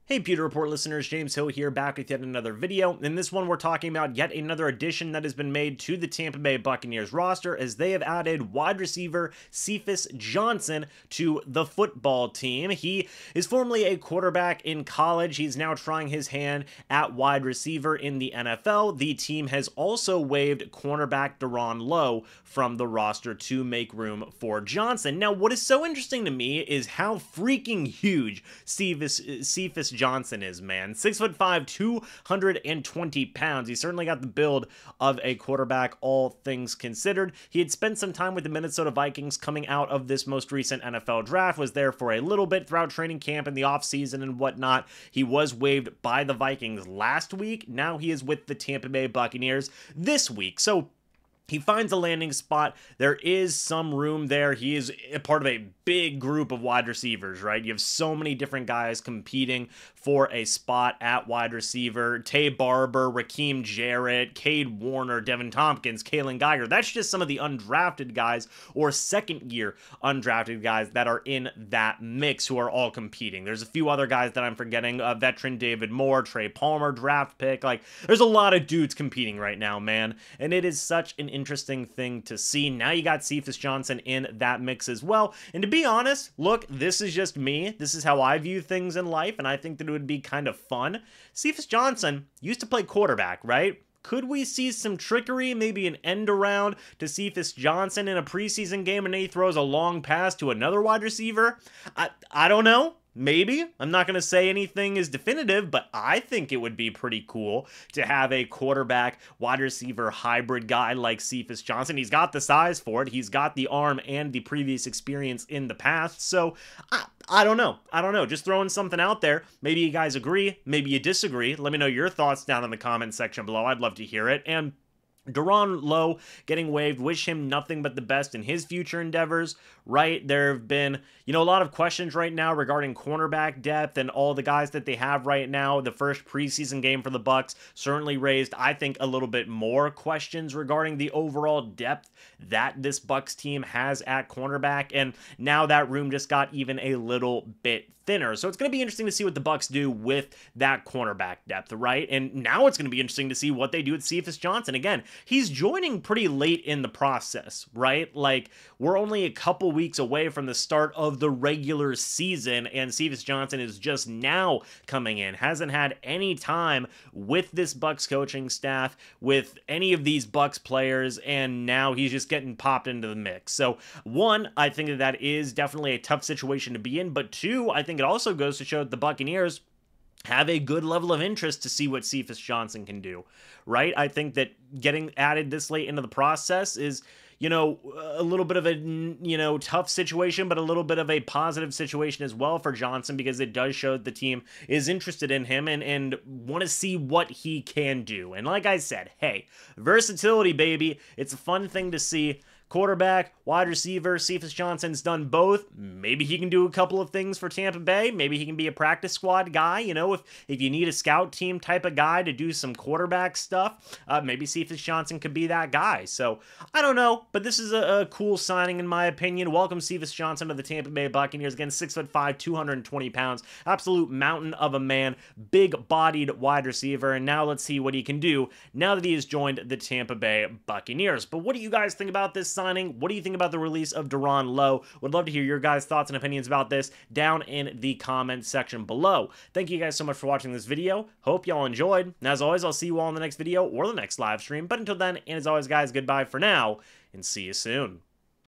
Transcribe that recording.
Hey Pewter Report listeners, James Hill here, back with yet another video. In this one, we're talking about yet another addition that has been made to the Tampa Bay Buccaneers roster as they have added wide receiver Cephus Johnson to the football team. He is formerly a quarterback in college. He's now trying his hand at wide receiver in the NFL. The team has also waived cornerback Daron Lowe from the roster to make room for Johnson. Now, what is so interesting to me is how freaking huge Cephus Johnson is, man. 6'5", 220 pounds. He certainly got the build of a quarterback, all things considered. He had spent some time with the Minnesota Vikings coming out of this most recent NFL draft, was there for a little bit throughout training camp and the offseason and whatnot. He was waived by the Vikings last week. Now he is with the Tampa Bay Buccaneers this week. So he finds a landing spot. There is some room there. He is a part of a big group of wide receivers, right? You have so many different guys competing for a spot at wide receiver. Tay Barber, Raheem Jarrett, Cade Warner, Devin Tompkins, Kalen Geiger. That's just some of the undrafted guys or second-year undrafted guys that are in that mix who are all competing. There's a few other guys that I'm forgetting. Veteran David Moore, Trey Palmer, draft pick. Like, there's a lot of dudes competing right now, man. And it is such an interesting thing to see. Now you got Cephus Johnson in that mix as well. And to be honest, look, this is just me. This is how I view things in life, and I think that it would be kind of fun. Cephus Johnson used to play quarterback, right? Could we see some trickery, maybe an end around to Cephus Johnson in a preseason game and then he throws a long pass to another wide receiver? I don't know. Maybe. I'm not going to say anything is definitive, but I think it would be pretty cool to have a quarterback wide receiver hybrid guy like Cephus Johnson. He's got the size for it. He's got the arm and the previous experience in the past. So I don't know. I don't know. Just throwing something out there. Maybe you guys agree. Maybe you disagree. Let me know your thoughts down in the comment section below. I'd love to hear it. And Daron Lowe getting waived, wish him nothing but the best in his future endeavors, right? There have been, a lot of questions right now regarding cornerback depth and all the guys that they have right now. The first preseason game for the Bucs certainly raised, I think, a little bit more questions regarding the overall depth that this Bucs team has at cornerback, and now that room just got even a little bit thinner. So it's going to be interesting to see what the Bucs do with that cornerback depth, right? And now it's going to be interesting to see what they do with Cephus Johnson. Again, he's joining pretty late in the process, right? Like, we're only a couple weeks away from the start of the regular season, and Cephus Johnson is just now coming in. Hasn't had any time with this Bucs coaching staff, with any of these Bucs players, and now he's just getting popped into the mix. So, one, I think that is definitely a tough situation to be in, but two, I think it also goes to show that the Buccaneers have a good level of interest to see what Cephus Johnson can do, right? I think that getting added this late into the process is, a little bit of a, tough situation, but a little bit of a positive situation as well for Johnson, because it does show that the team is interested in him and want to see what he can do. And like I said, hey, versatility, baby. It's a fun thing to see. Quarterback, wide receiver, Cephus Johnson's done both. Maybe he can do a couple of things for Tampa Bay. Maybe he can be a practice squad guy. If you need a scout team type of guy to do some quarterback stuff, maybe Cephus Johnson could be that guy. So, I don't know, but this is a cool signing in my opinion. Welcome Cephus Johnson to the Tampa Bay Buccaneers. Again, 6'5", 220 pounds. Absolute mountain of a man. Big-bodied wide receiver. And now let's see what he can do now that he has joined the Tampa Bay Buccaneers. But what do you guys think about this signing? What do you think about the release of Daron Lowe? Would love to hear your guys' thoughts and opinions about this down in the comment section below. Thank you guys so much for watching this video. Hope y'all enjoyed. And as always, I'll see you all in the next video or the next live stream. But until then, and as always, guys, goodbye for now, and see you soon.